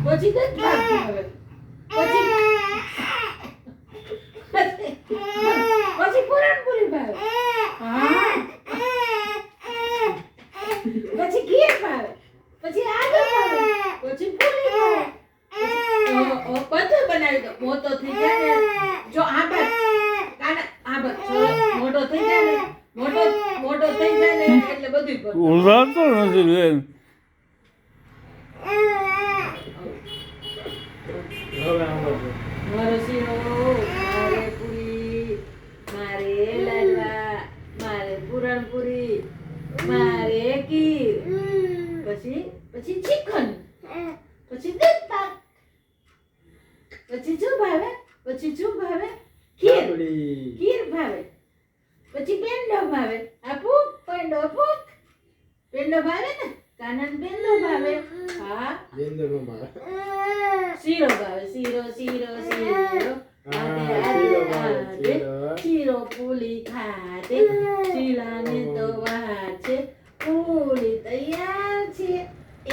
પછી દૂધ પાક ભાવે પછી પૂરણપૂરી ભાવે હા પછી ખીર ભાવે પછી આલુ ભાવે પછી પૂરી ભાવે બધું બનાવી દો મોટો થઈ જાય ને જો આ બસ મોટો થઈ જાય ને મોટો થઈ જાય ને એટલે બધું કરું ઉડાતો નથી બેન મારો શીરો મારે પૂરી મારે લાડવા મારે પૂરણપૂરી મારે ખીર પછી ચિકન પછી દૂધ પાક પછી શું ભાવે ખીર ભાવે પછી પેંડો ભાવે આપો પેંડો ભાવે ને કાનન પેંડો ભાવે હા શીરો ભાવે શીરો શીરો પૂરી ખાતે શીલાને તો વાર છે પૂરી તૈયાર છે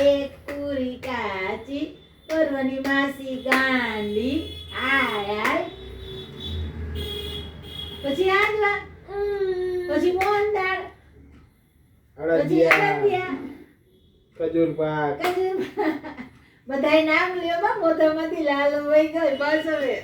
એક પૂરી કાચી પરવાની માસી ગાંડી આય પછી આજવા પછી મોહનદાળ પછી અડદિયા ખજૂર પાક બધાય નામ લ્યો બા મોઢામાંથી લાલ વહી ગઈ બસ હવે